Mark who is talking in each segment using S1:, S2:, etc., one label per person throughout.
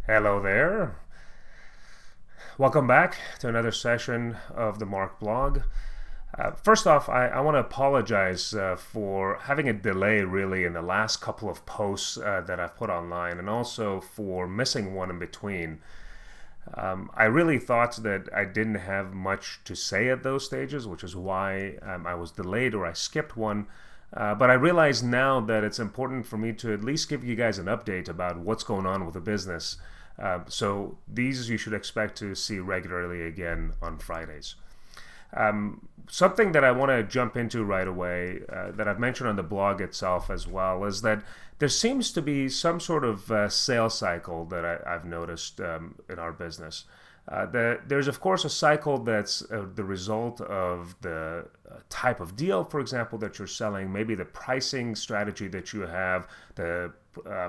S1: Hello there. Welcome back to another session of the Mark blog. First off, I want to apologize for having a delay really in the last couple of posts that I've put online, and also for missing one in between. I really thought that I didn't have much to say at those stages, which is why I was delayed or I skipped one. But I realize now that it's important for me to at least give you guys an update about what's going on with the business. So these you should expect to see regularly again on Fridays. Something that I want to jump into right away, that I've mentioned on the blog itself as well, is that there seems to be some sort of sales cycle that I've noticed in our business. There's, of course, a cycle that's the result of the type of deal, for example, that you're selling, maybe the pricing strategy that you have, the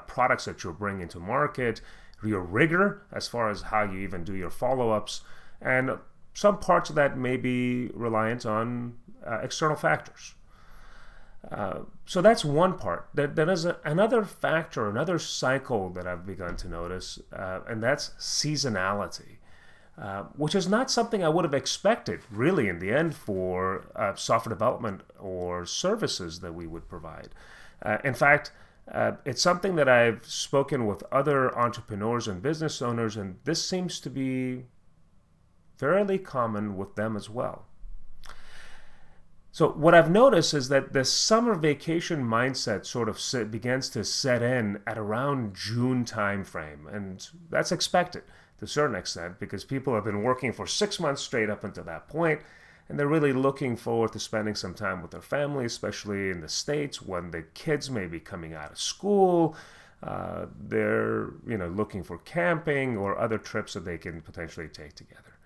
S1: products that you're bringing to market, your rigor as far as how you even do your follow-ups, and some parts of that may be reliant on external factors. So that's one part. There is another factor, another cycle that I've begun to notice, and that's seasonality, which is not something I would have expected, really, in the end, for software development or services that we would provide. In fact, it's something that I've spoken with other entrepreneurs and business owners, and this seems to be fairly common with them as well. So what I've noticed is that the summer vacation mindset sort of begins to set in at around June timeframe, and that's expected to a certain extent because people have been working for 6 months straight up until that point, and they're really looking forward to spending some time with their family, especially in the States when the kids may be coming out of school. They're looking for camping or other trips that they can potentially take together.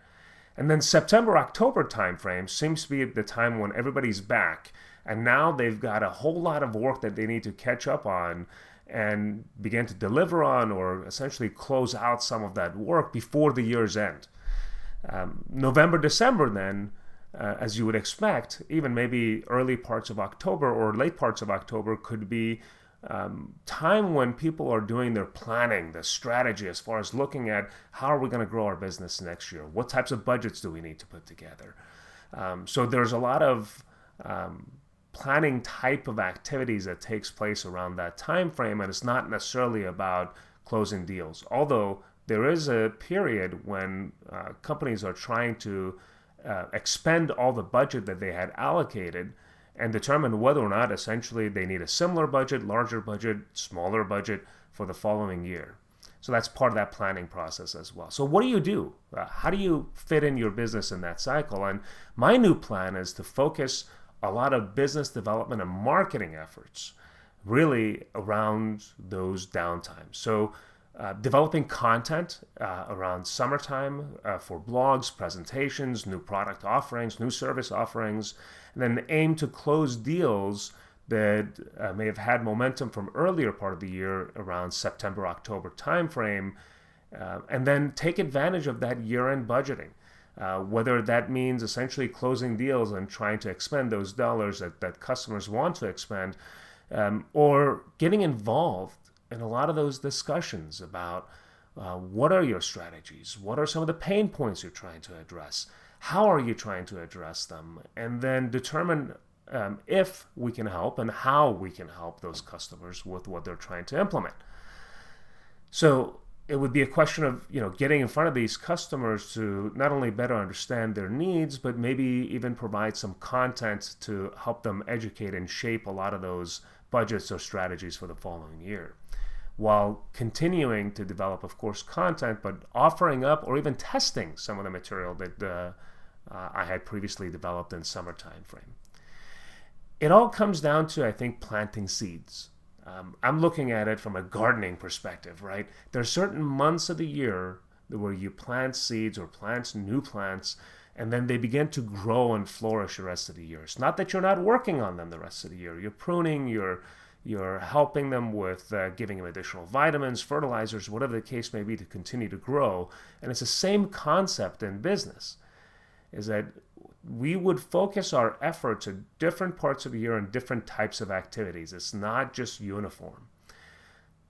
S1: And then September, October timeframe seems to be the time when everybody's back, and now they've got a whole lot of work that they need to catch up on and begin to deliver on, or essentially close out some of that work before the year's end. November, December then, as you would expect, even maybe early parts of October or late parts of October could be time when people are doing their planning, the strategy as far as looking at how are we going to grow our business next year? What types of budgets do we need to put together? So there's a lot of planning type of activities that takes place around that time frame, and it's not necessarily about closing deals. Although there is a period when companies are trying to expend all the budget that they had allocated and determine whether or not essentially they need a similar budget, larger budget, smaller budget for the following year. So that's part of that planning process as well. So what do you do? How do you fit in your business in that cycle? And my new plan is to focus a lot of business development and marketing efforts really around those downtimes. So developing content around summertime for blogs, presentations, new product offerings, new service offerings, and then aim to close deals that may have had momentum from earlier part of the year around September, October timeframe, and then take advantage of that year-end budgeting. Whether that means essentially closing deals and trying to expend those dollars that customers want to expend, or getting involved in a lot of those discussions about what are your strategies, what are some of the pain points you're trying to address, how are you trying to address them, and then determine if we can help and how we can help those customers with what they're trying to implement. So it would be a question of getting in front of these customers to not only better understand their needs, but maybe even provide some content to help them educate and shape a lot of those budgets or strategies for the following year, while continuing to develop, of course, content, but offering up or even testing some of the material that I had previously developed in summer time frame. It all comes down to, I think, planting seeds. I'm looking at it from a gardening perspective, right? There are certain months of the year where you plant seeds or plant new plants, and then they begin to grow and flourish the rest of the year. It's not that you're not working on them the rest of the year. You're pruning, you're helping them with giving them additional vitamins, fertilizers, whatever the case may be to continue to grow. And it's the same concept in business, is that we would focus our efforts at different parts of the year on different types of activities. It's not just uniform.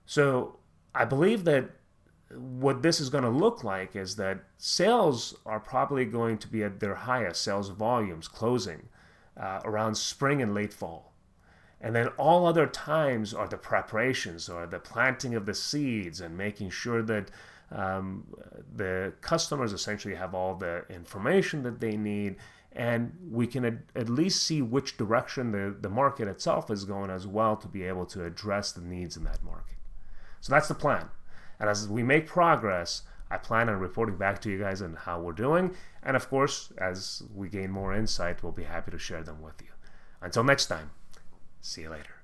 S1: So I believe that what this is going to look like is that sales are probably going to be at their highest, sales volumes closing around spring and late fall. And then all other times are the preparations or the planting of the seeds and making sure that the customers essentially have all the information that they need, and we can at least see which direction the market itself is going as well to be able to address the needs in that market. So that's the plan. And as we make progress, I plan on reporting back to you guys on how we're doing. And of course, as we gain more insight, we'll be happy to share them with you. Until next time, see you later.